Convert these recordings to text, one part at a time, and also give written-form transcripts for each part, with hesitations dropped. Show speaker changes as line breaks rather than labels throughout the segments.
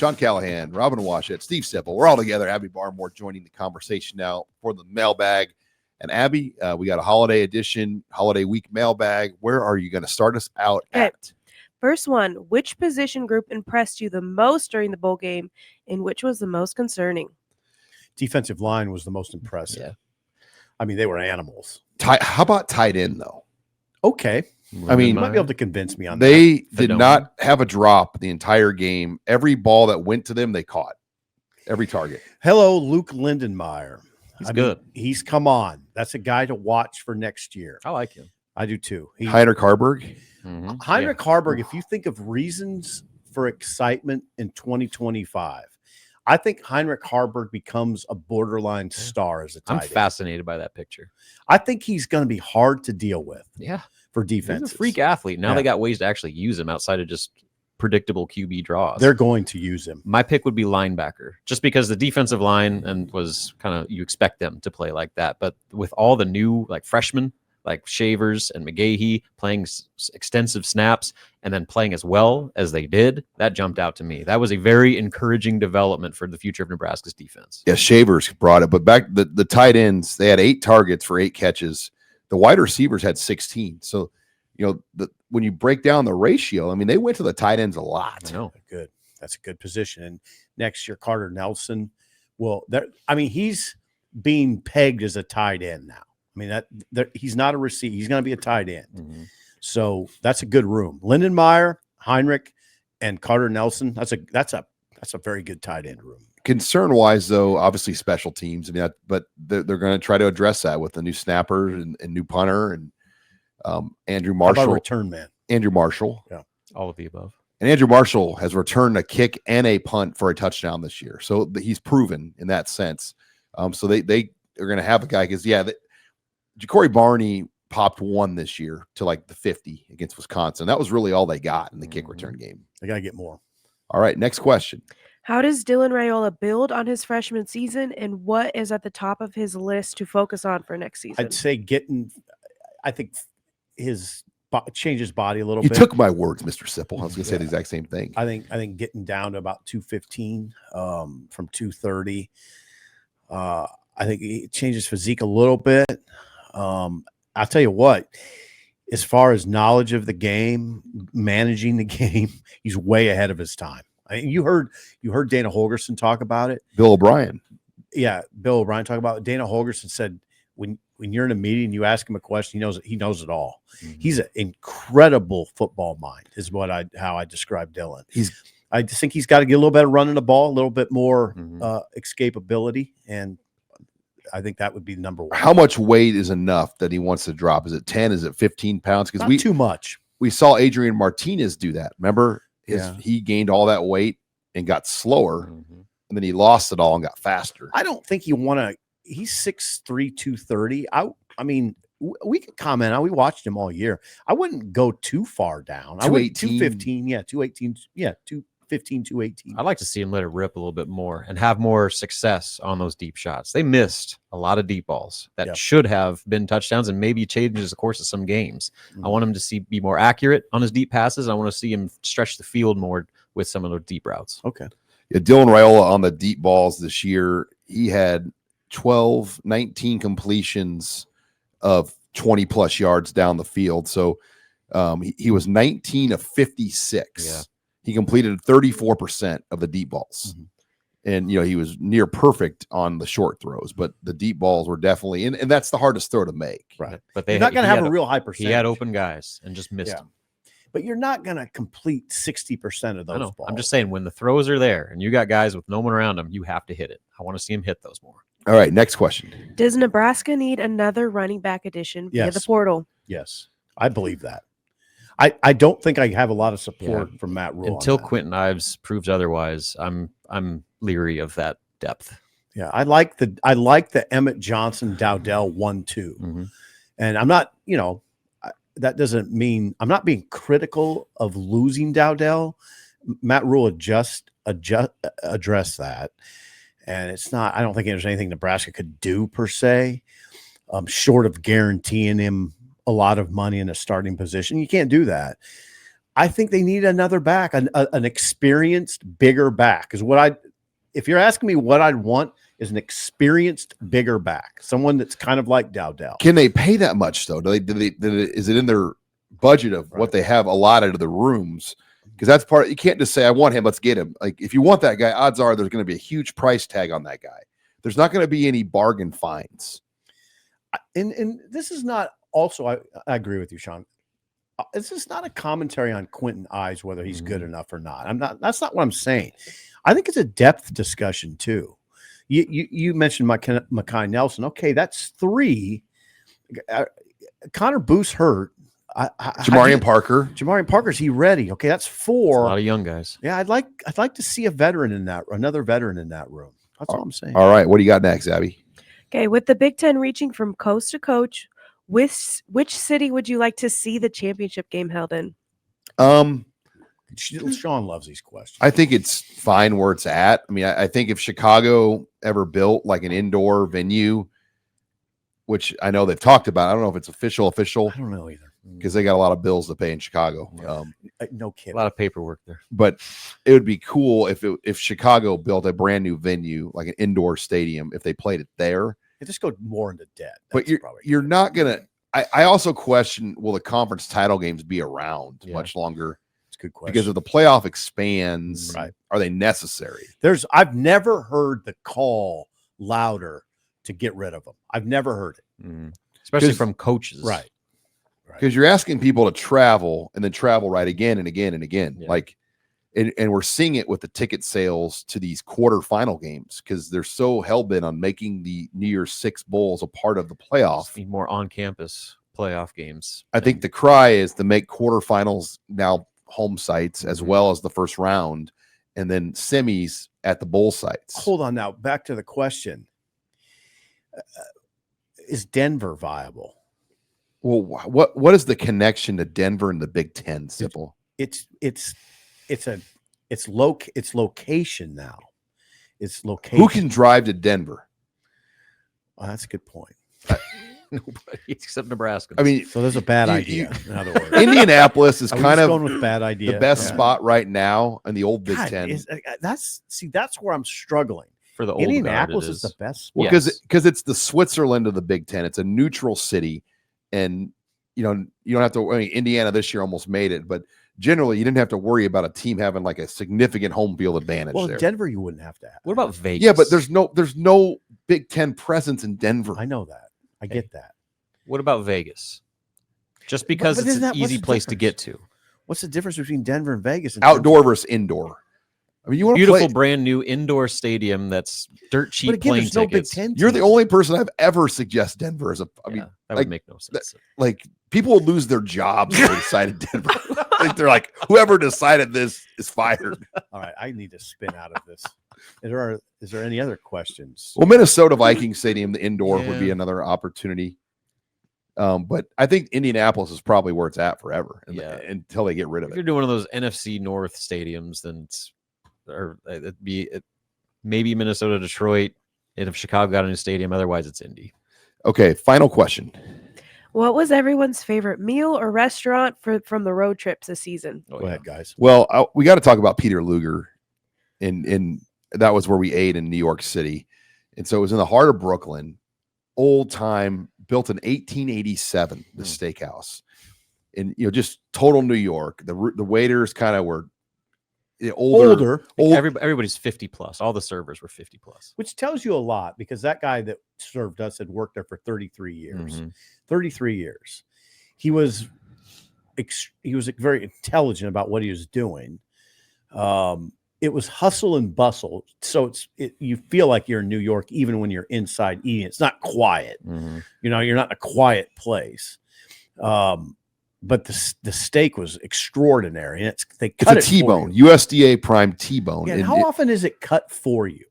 Sean Callahan, Robin Washett, Steve Sipple. We're all together. Abby Barmore joining the conversation now for the mailbag. And Abby, we got a holiday edition, holiday week mailbag. Where are you going to start us out at?
First one, which position group impressed you the most during the bowl game and which was the most concerning?
Defensive line was the most impressive.
Yeah.
I mean, they were animals.
How about tight end, though?
Okay.
I mean,
You might be able to convince me on that.
They did not have a drop the entire game. Every ball that went to them, they caught. Every target.
Hello, Luke Lindenmeyer.
He's good.
He's come on. That's a guy to watch for next year.
I like him.
I do too.
Heinrich Harburg.
Mm-hmm.
Heinrich Harburg, if you think of reasons for excitement in 2025, I think Heinrich Harburg becomes a borderline star as a tight
I'm
end.
fascinated by that picture.
I think he's going to be hard to deal with.
Yeah.
For defense.
He's a freak athlete. Now
Yeah.
they got ways to actually use him outside of just predictable QB draws.
They're going to use him.
My pick would be linebacker, just because the defensive line and was kind of, you expect them to play like that. But with all the new like freshmen, like Shavers and McGahee playing extensive snaps and then playing as well as they did, that jumped out to me. That was a very encouraging development for the future of Nebraska's defense.
Yeah, Shavers brought it. But back the tight ends, they had 8 targets for 8 catches. The wide receivers had 16. So, when you break down the ratio, I mean, they went to the tight ends a lot.
I know.
Good. That's a good position. And next year, Carter Nelson he's being pegged as a tight end now. I mean, he's not a receiver. He's going to be a tight end.
Mm-hmm.
So that's a good room. Lindenmeyer, Heinrich, and Carter Nelson. That's a very good tight end room.
Concern-wise, though, obviously special teams. I mean, but they're going to try to address that with the new snapper and new punter and Andrew Marshall.
How about return man?
Andrew Marshall.
Yeah.
All of the above.
And Andrew Marshall has returned a kick and a punt for a touchdown this year. So he's proven in that sense. So they are going to have a guy because, Ja'Cory Barney popped 1 this year to like the 50 against Wisconsin. That was really all they got in the kick return game.
They got to get more.
All right, next question.
How does Dylan Raiola build on his freshman season, and what is at the top of his list to focus on for next season?
I'd say change his body a little
You
bit.
took my words, Mr. Sipple. I was going to say the exact same thing.
I think getting down to about 215 from 230. I think he changes physique a little bit. I'll tell you what, as far as knowledge of the game, managing the game, he's way ahead of his time. I mean, you heard Dana Holgerson talk about it.
Bill O'Brien.
Yeah, Bill O'Brien talk about it. Dana Holgerson said when you're in a meeting, you ask him a question, he knows it all. Mm-hmm. He's an incredible football mind, is how I describe Dylan. I just think he's got to get a little better running the ball, a little bit more escapability, and I think that would be number 1.
How much weight is enough that he wants to drop? Is it 10? Is it 15 pounds? Because
too much.
We saw Adrian Martinez do that. Remember, he gained all that weight and got slower, and then he lost it all and got faster.
I don't think you want to. He's 6'3", 230. I mean, we can comment on. We watched him all year. I wouldn't go too far down. 215. Yeah, 218. Yeah, 215, 218.
I'd like to see him let it rip a little bit more and have more success on those deep shots. They missed a lot of deep balls that should have been touchdowns and maybe changes the course of some games. I want him to be more accurate on his deep passes. I want to see him stretch the field more with some of those deep routes.
Okay.
Yeah, Dylan Raiola on the deep balls this year, he had 19 completions of 20-plus yards down the field. So he was 19 of 56.
Yeah.
He completed 34% of the deep balls. Mm-hmm. And, he was near perfect on the short throws, but the deep balls were definitely – and that's the hardest throw to make.
Right.
But
you're not going to have a real high percentage.
He had open guys and just missed them.
But you're not going to complete 60% of those balls.
I'm just saying, when the throws are there and you got guys with no one around them, you have to hit it. I want to see him hit those more.
All right, next question.
Does Nebraska need another running back addition via the portal?
Yes, I believe that. I don't think I have a lot of support from Matt Rule
until Quentin Ives proves otherwise. I'm leery of that depth.
Yeah, I like the Emmett Johnson Dowdell 1-2, and I'm not. That doesn't mean I'm not being critical of losing Dowdell. Matt Rule addressed that. And it's not, I don't think there's anything Nebraska could do per se, short of guaranteeing him a lot of money in a starting position. You can't do that. I think they need another back, an experienced, bigger back. Is if you're asking me what I'd want, is an experienced, bigger back, someone that's kind of like Dowdell.
Can they pay that much though? Is it in their budget of what they have allotted to the rooms? Because that's part. You can't just say, "I want him, let's get him." Like if you want that guy, odds are there's going to be a huge price tag on that guy. There's not going to be any bargain finds.
And this is not. Also, I agree with you, Sean. This is not a commentary on Quentin Ives whether he's good enough or not. That's not what I'm saying. I think it's a depth discussion too. You mentioned Mekhi Nelson. Okay, that's 3. Connor Booth's hurt.
Jamarian
Parker's he ready? Okay, that's 4.
A lot of young guys.
Yeah, I'd like to see another veteran in that room. That's all I'm saying.
All right, what do you got next, Abby?
Okay, with the Big Ten reaching from coast to coast, which city would you like to see the championship game held in?
Sean loves these questions.
I think it's fine where it's at. I mean, I think if Chicago ever built like an indoor venue, which I know they've talked about, I don't know if it's official.
I don't know either
because they got a lot of bills to pay in Chicago.
No kidding.
A lot of paperwork there.
But it would be cool if Chicago built a brand new venue, like an indoor stadium, if they played it there.
It just go more into debt.
But you're not gonna. I also question: will the conference title games be around much longer?
It's a good question.
Because if the playoff expands,
right,
are they necessary?
I've never heard the call louder to get rid of them. I've never heard it,
especially from coaches,
right?
Because you're asking people to travel and then travel right again and again and again, like. And we're seeing it with the ticket sales to these quarterfinal games because they're so hell-bent on making the New Year's Six Bowls a part of the playoff.
Need more on-campus playoff games.
I think the cry is to make quarterfinals now home sites as well as the first round and then semis at the bowl sites.
Hold on now. Back to the question. Is Denver viable?
Well, what is the connection to Denver and the Big Ten, Sipple?
It's location now. It's location.
Who can drive to Denver?
Oh, that's a good point.
Nobody except Nebraska.
I mean,
so there's a bad idea. In other words,
Indianapolis is kind of
going with bad idea.
The best spot right now in the old Big Ten.
That's where I'm struggling.
For the old
Indianapolis is the best.
Well, because it's the Switzerland of the Big Ten. It's a neutral city, and you don't have to. I mean, Indiana this year almost made it, but generally you didn't have to worry about a team having like a significant home field advantage.
Well,
there.
Denver, you wouldn't have to have.
What about Vegas?
Yeah, but there's no Big Ten presence in Denver.
I know that. I get that.
What about Vegas? Just because it's an easy place to get to.
What's the difference between Denver and Vegas?
Outdoor versus indoor. I mean, you want
beautiful brand new indoor stadium that's dirt cheap. But again,
there's no Big Ten.
You're the only person I've ever suggested Denver as a. I mean,
that would make no sense.
Like people would lose their jobs if they decided Denver. Like they're like, whoever decided this is fired.
All right, I need to spin out of this. Is there any other questions?
Well, Minnesota Vikings Stadium, the indoor would be another opportunity. But I think Indianapolis is probably where it's at forever until they get rid of it.
If you're doing one of those NFC North stadiums, then maybe Minnesota, Detroit, and if Chicago got a new stadium, otherwise it's Indy.
Okay, final question.
What was everyone's favorite meal or restaurant from the road trips this season?
Go ahead, guys.
Well, we got to talk about Peter Luger, and that was where we ate in New York City, and so it was in the heart of Brooklyn, old time, built in 1887. The steakhouse, and just total New York. The waiters kind of were older.
Everybody's 50 plus. All the servers were 50 plus,
which tells you a lot because that guy that served us had worked there for 33 years. 33 years. He was very intelligent about what he was doing. It was hustle and bustle, so you feel like you're in New York even when you're inside eating. It's not quiet. You're not in a quiet place. But the steak was extraordinary. And they cut
it's a T-bone, USDA prime T-bone.
Yeah, and how often is it cut for you?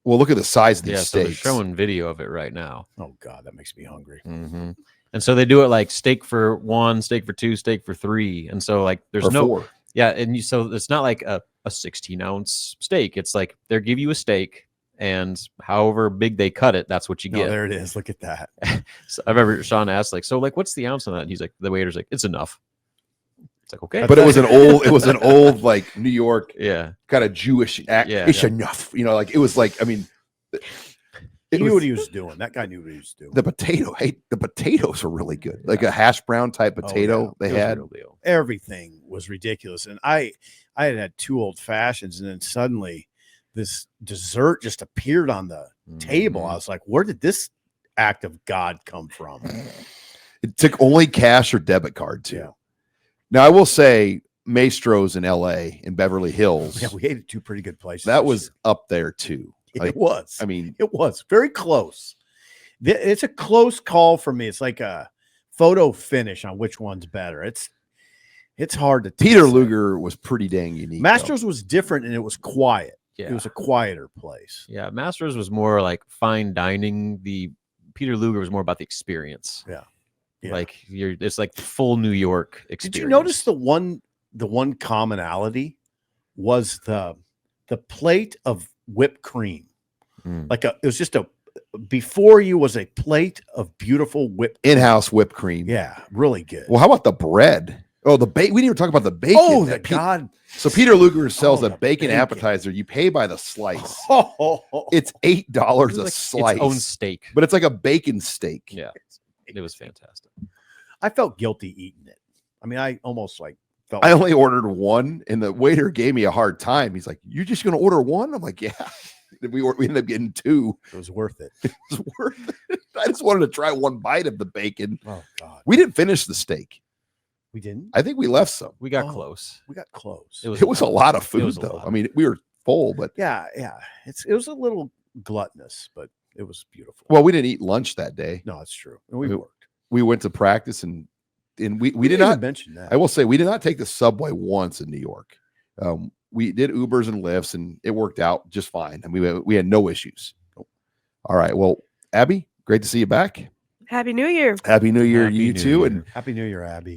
Well, look at the size of these steaks.
So they're showing video of it right now.
Oh God, that makes me hungry.
And so they do it like steak for 1, steak for 2, steak for 3, and so like there's no
4.
Yeah, and so it's not like a 16-ounce steak. It's like they give you a steak, and however big they cut it, that's what you get.
There it is. Look at that.
So I remember Sean asked, what's the ounce on that? And he's like, the waiter's like, it's enough. It's like, okay.
But it was an old like New York
yeah.
kind of Jewish act.
Yeah.
It's enough, like it was like, I mean,
He knew what he was doing. That guy knew what he was doing.
the potatoes are really good. Like a hash brown type potato
yeah.
they
It was a
had.
real deal.
Everything was ridiculous. And I had 2 old fashions, and then suddenly this dessert just appeared on the table. I was like, where did this act of God come from?
It took only cash or debit card too.
Yeah.
Now I will say Maestro's in LA in Beverly Hills.
Yeah, we ate at 2 pretty good places.
That
this
was
year.
up there too. Like,
It was.
I mean,
It was very close. It's a close call for me. It's like a photo finish on which one's better. It's hard to
Peter
say.
Luger was pretty dang unique.
Masters was different, and it was quiet.
Yeah.
It was a quieter place.
Yeah. Masters was more like fine dining. The Peter Luger was more about the experience.
Yeah.
Like it's like full New York experience.
Did you notice the one commonality was the plate of whipped cream?
Mm.
It was just before you was a plate of beautiful whipped
In-house whipped cream.
Yeah, really good.
Well, how about the bread? Oh, the bacon. We didn't even talk about the bacon.
Oh,
That
God.
So Peter Luger sells
Oh,
a
the
bacon
bacon.
appetizer. You pay by the slice.
Oh,
It's $8
It was
a
like
slice.
its own steak.
But it's like a bacon steak.
Yeah. It was fantastic.
I felt guilty eating it. I mean, I almost felt.
I only ordered one, and the waiter gave me a hard time. He's like, "You're just going to order one?" I'm like, "Yeah." We ended up getting 2.
it was worth it.
It was worth it. I just wanted to try one bite of the bacon.
Oh God,
We didn't finish the steak.
we didn't.
I think we left some.
We got
Oh.
close.
We got close.
It was a lot of
It
food,
was a
though.
lot.
I mean, we were full, but
yeah. It was a little gluttonous, but it was beautiful.
well, we didn't eat lunch that day.
No, it's true. And we
We-
worked.
We went to practice, and we did
didn't even
not.
mention that.
I will say we did not take the subway once in New York. We did Ubers and Lyfts, and it worked out just fine. And we had no issues. All right. Well, Abby, great to see you back.
Happy New Year.
Happy New Year,
Happy
you
New
too.
Year.
And
Happy New Year, Abby.